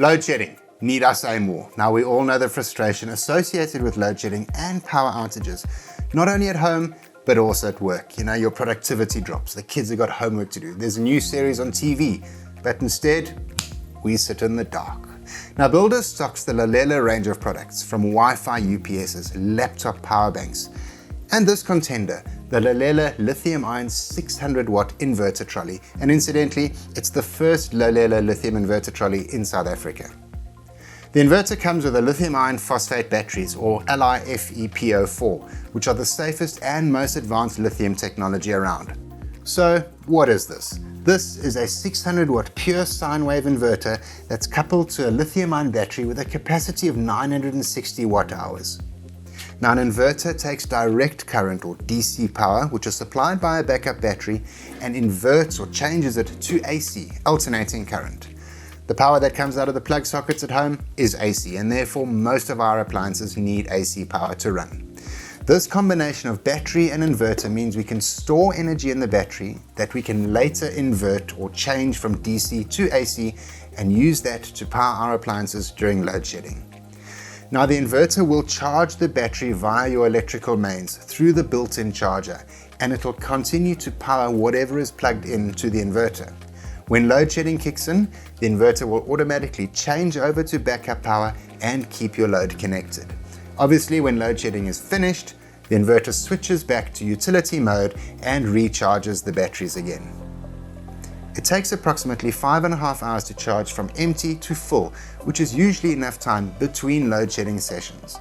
Load shedding. Need I say more? Now we all know the frustration associated with load shedding and power outages, not only at home, but also at work. You know, your productivity drops, the kids have got homework to do, there's a new series on TV, but instead, we sit in the dark. Now Builder stocks the Lalela range of products, from Wi-Fi UPSs, laptop power banks, and this contender, the Lalela Lithium Iron 600 watt inverter trolley, and incidentally, it's the first Lalela lithium inverter trolley in South Africa. The inverter comes with a lithium iron phosphate batteries, or LiFePO4, which are the safest and most advanced lithium technology around. So what is this? This is a 600 watt pure sine wave inverter that's coupled to a lithium ion battery with a capacity of 960 watt hours. Now an inverter takes direct current or DC power, which is supplied by a backup battery, and inverts or changes it to AC, alternating current. The power that comes out of the plug sockets at home is AC, and therefore most of our appliances need AC power to run. This combination of battery and inverter means we can store energy in the battery that we can later invert or change from DC to AC and use that to power our appliances during load shedding. Now the inverter will charge the battery via your electrical mains through the built-in charger, and it will continue to power whatever is plugged into the inverter. When load shedding kicks in, the inverter will automatically change over to backup power and keep your load connected. Obviously, when load shedding is finished, the inverter switches back to utility mode and recharges the batteries again. It takes approximately 5.5 hours to charge from empty to full, which is usually enough time between load shedding sessions.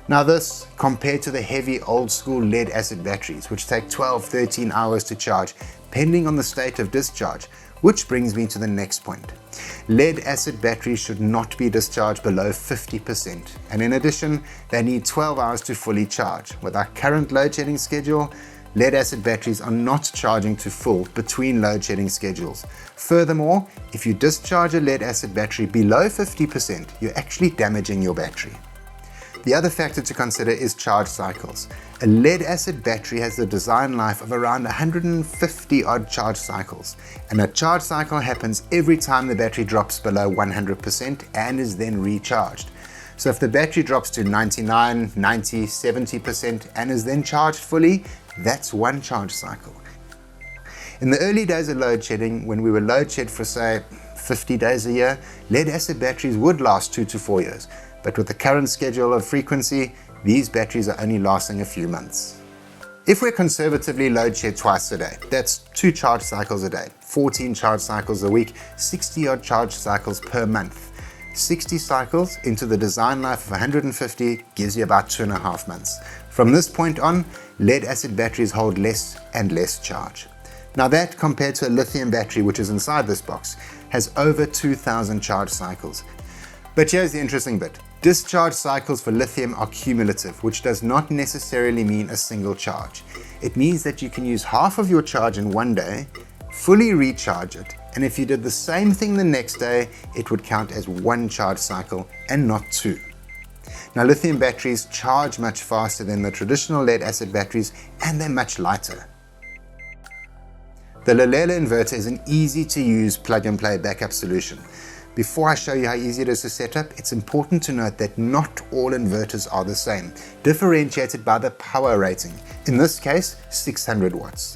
Now this, compared to the heavy old school lead acid batteries, which take 12-13 hours to charge, depending on the state of discharge, which brings me to the next point. Lead acid batteries should not be discharged below 50%, and in addition, they need 12 hours to fully charge. With our current load shedding schedule, lead acid batteries are not charging to full between load shedding schedules. Furthermore, if you discharge a lead acid battery below 50%, you're actually damaging your battery. The other factor to consider is charge cycles. A lead acid battery has a design life of around 150 odd charge cycles, and a charge cycle happens every time the battery drops below 100% and is then recharged. So if the battery drops to 99, 90, 70% and is then charged fully, that's one charge cycle. In the early days of load shedding, when we were load shed for say 50 days a year, lead acid batteries would last 2 to 4 years. But with the current schedule of frequency, these batteries are only lasting a few months. If we're conservatively load shed twice a day, that's 2 charge cycles a day, 14 charge cycles a week, 60 odd charge cycles per month. 60 cycles into the design life of 150 gives you about 2.5 months. From this point on, lead acid batteries hold less and less charge. Now that, compared to a lithium battery, which is inside this box, has over 2,000 charge cycles. But here's the interesting bit. Discharge cycles for lithium are cumulative, which does not necessarily mean a single charge. It means that you can use half of your charge in one day, fully recharge it, and if you did the same thing the next day, it would count as one charge cycle and not 2. Now lithium batteries charge much faster than the traditional lead acid batteries, and they're much lighter. The Lalela inverter is an easy to use plug and play backup solution. Before I show you how easy it is to set up, it's important to note that not all inverters are the same, differentiated by the power rating, in this case 600 watts.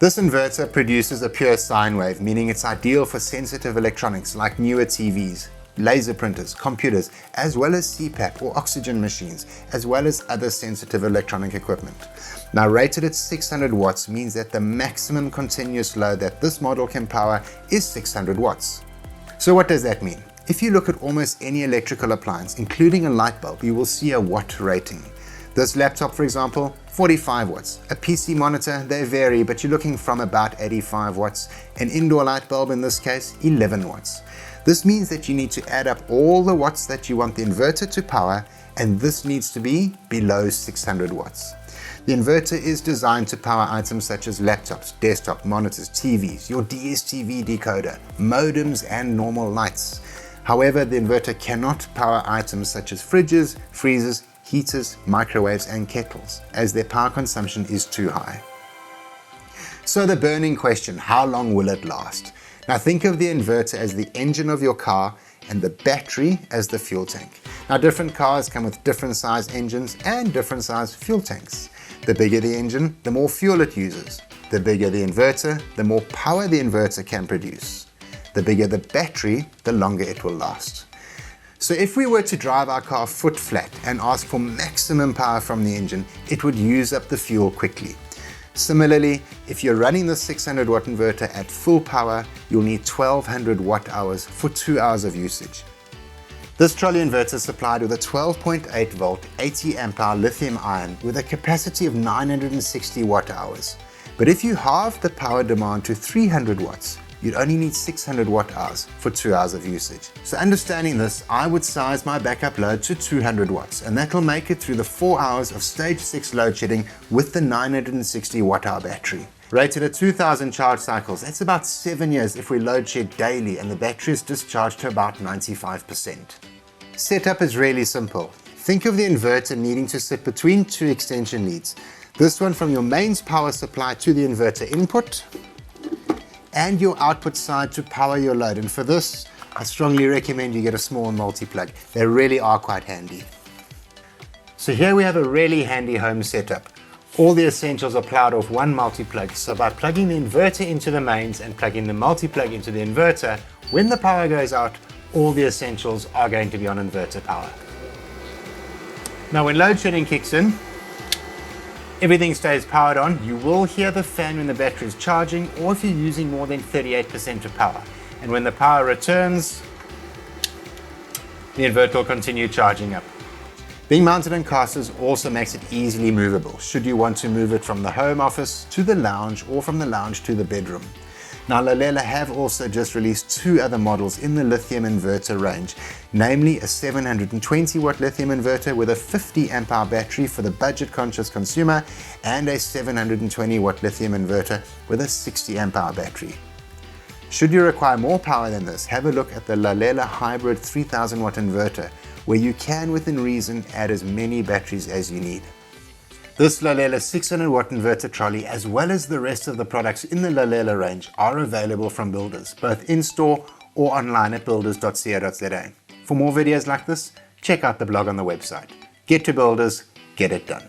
This inverter produces a pure sine wave, meaning it's ideal for sensitive electronics like newer TVs, laser printers, computers, as well as CPAP or oxygen machines, as well as other sensitive electronic equipment. Now rated at 600 watts means that the maximum continuous load that this model can power is 600 watts. So what does that mean? If you look at almost any electrical appliance, including a light bulb, you will see a watt rating. This laptop, for example, 45 watts. A PC monitor, they vary, but you're looking from about 85 watts. An indoor light bulb, in this case, 11 watts. This means that you need to add up all the watts that you want the inverter to power, and this needs to be below 600 watts. The inverter is designed to power items such as laptops, desktop monitors, TVs, your DSTV decoder, modems, and normal lights. However, the inverter cannot power items such as fridges, freezers, heaters, microwaves, and kettles, as their power consumption is too high. So the burning question, how long will it last? Now think of the inverter as the engine of your car and the battery as the fuel tank. Now different cars come with different size engines and different size fuel tanks. The bigger the engine, the more fuel it uses. The bigger the inverter, the more power the inverter can produce. The bigger the battery, the longer it will last. So if we were to drive our car foot flat and ask for maximum power from the engine, it would use up the fuel quickly. Similarly, if you're running the 600 watt inverter at full power, you'll need 1200 watt hours for 2 hours of usage. This trolley inverter is supplied with a 12.8 volt 80 amp hour lithium ion with a capacity of 960 watt hours. But if you halve the power demand to 300 watts, you'd only need 600 watt hours for 2 hours of usage. So understanding this, I would size my backup load to 200 watts, and that'll make it through the 4 hours of stage 6 load shedding with the 960 watt hour battery. Rated at 2000 charge cycles, that's about 7 years if we load shed daily and the battery is discharged to about 95%. Setup is really simple. Think of the inverter needing to sit between two extension leads. This one from your mains power supply to the inverter input, and your output side to power your load. And for this, I strongly recommend you get a small multi-plug. They really are quite handy. So here we have a really handy home setup. All the essentials are plowed off one multi-plug. So by plugging the inverter into the mains and plugging the multi-plug into the inverter, when the power goes out, all the essentials are going to be on inverter power. Now when load shedding kicks in, everything stays powered on. You will hear the fan when the battery is charging or if you're using more than 38% of power. And when the power returns, the inverter will continue charging up. Being mounted on casters also makes it easily movable, should you want to move it from the home office to the lounge or from the lounge to the bedroom. Now Lalela have also just released 2 other models in the lithium inverter range, namely a 720 watt lithium inverter with a 50 amp hour battery for the budget conscious consumer and a 720 watt lithium inverter with a 60 amp hour battery. Should you require more power than this, have a look at the Lalela hybrid 3000 watt inverter, where you can within reason add as many batteries as you need. This Lalela 600 watt inverter trolley, as well as the rest of the products in the Lalela range, are available from builders, both in-store or online at builders.co.za. For more videos like this, check out the blog on the website. Get to Builders, get it done.